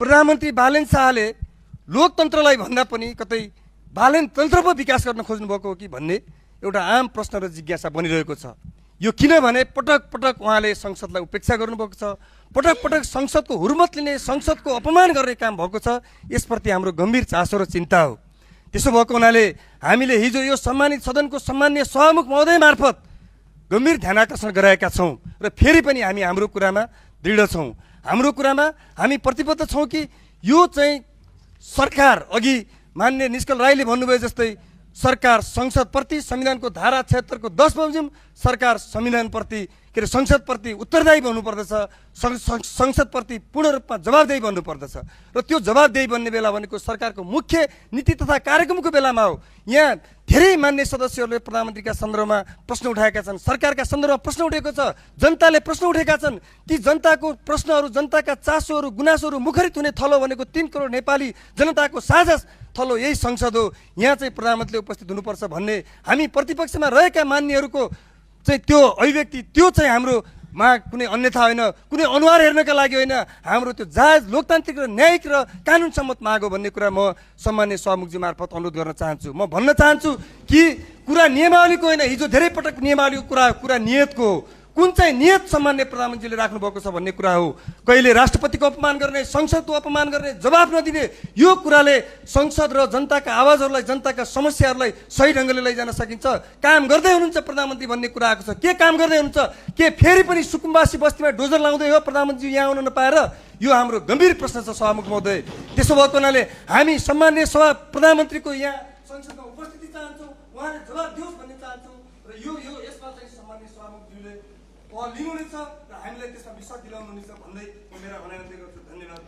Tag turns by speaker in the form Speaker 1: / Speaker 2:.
Speaker 1: प्रधानमन्त्री बालेन शाहले लोकतन्त्रलाई भन्दा पनि कतै बालेन तन्त्र पो विकास गर्न खोज्नु भएको हो कि भन्ने एउटा आम प्रश्न र जिज्ञासा बनिरहेको छ। यो किनभने पटक पटक उहाँले संसदलाई उपेक्षा गर्नुभएको छ, पटक पटक संसदको हुर्मत लिने, संसदको अपमान गर्ने काम भएको छ। यसप्रति हाम्रो गम्भीर चासो र चिन्ता हो। त्यसो भएको हुनाले हामीले हिजो यो सम्मानित सदनको सम्माननीय सभामुख महोदय मार्फत गम्भीर ध्यान आकर्षण गराएका छौँ र फेरि पनि हामी हाम्रो कुरामा दृढ छौँ। हाम्रो कुरामा हामी प्रतिबद्ध छौँ कि यो चाहिँ सरकार, अघि मान्य निष्कल राईले भन्नुभयो जस्तै सरकार संसदप्रति संविधानको धारा 76 को 10 बमोजिम सरकार संविधानप्रति के अरे संसदप्रति उत्तरदायी बन्नुपर्दछ, संसदप्रति पूर्ण रूपमा जवाबदेही बन्नुपर्दछ। र त्यो जवाबदेही बन्ने बेला भनेको सरकारको मुख्य नीति तथा कार्यक्रमको बेलामा हो। यहाँ धेरै मान्य सदस्यहरूले प्रधानमन्त्रीका सन्दर्भमा प्रश्न उठाएका छन्, सरकारका सन्दर्भमा प्रश्न उठेको छ, जनताले प्रश्न उठेका छन्। ती जनताको प्रश्नहरू, जनताका चासोहरू, गुनासोहरू मुखरित हुने थलो भनेको 3 करोड नेपाली जनताको साझा थलो यही संसद हो। यहाँ चाहिँ प्रधानमन्त्रीले उपस्थित हुनुपर्छ भन्ने हामी प्रतिपक्षमा रहेका मान्यहरूको चाहिँ त्यो अभिव्यक्ति, त्यो चाहिँ हाम्रोमा कुनै अन्यथा होइन, कुनै अनुहार हेर्नका लागि होइन, हाम्रो त्यो जायज लोकतान्त्रिक र न्यायिक र कानुन सम्मत माग हो भन्ने कुरा म सम्मान्य सभामुखजी मार्फत अनुरोध गर्न चाहन्छु। म भन्न चाहन्छु कि कुरा नियमावलीको होइन, हिजो धेरै पटक नियमावलीको कुरा नियतको हो। कुन चाहिँ नियत सम्मान्य प्रधानमन्त्रीले राख्नु भएको छ भन्ने कुरा हो। कहिले राष्ट्रपतिको अपमान गर्ने, संसदको अपमान गर्ने, जवाफ नदिने, यो कुराले संसद र जनताका आवाजहरूलाई, जनताका समस्याहरूलाई सही ढङ्गले लैजान सकिन्छ? काम गर्दै हुनुहुन्छ प्रधानमन्त्री भन्ने कुरा आएको छ। के काम गर्दै हुनुहुन्छ? के फेरि पनि सुकुम्बासी बस्तीमा डोजर लाउँदै हो प्रधानमन्त्री यहाँ आउन नपाएर? यो हाम्रो गम्भीर प्रश्न छ सभामुख महोदय। त्यसो भएको हुनाले हामी सम्मान्य प्रधानमन्त्रीको यहाँ संसदमा उपस्थिति चाहन्छौँ, उहाँले जवाब दियोस् भन्ने चाहन्छौँ। र यसमा चाहिँ सम्मान्य सभामुखज्यूले लिनुहुनेछ र हामीलाई त्यसमा विश्वास दिलाउनुहुनेछ भन्दै म मेरा भनाइ गर्छु। धन्यवाद।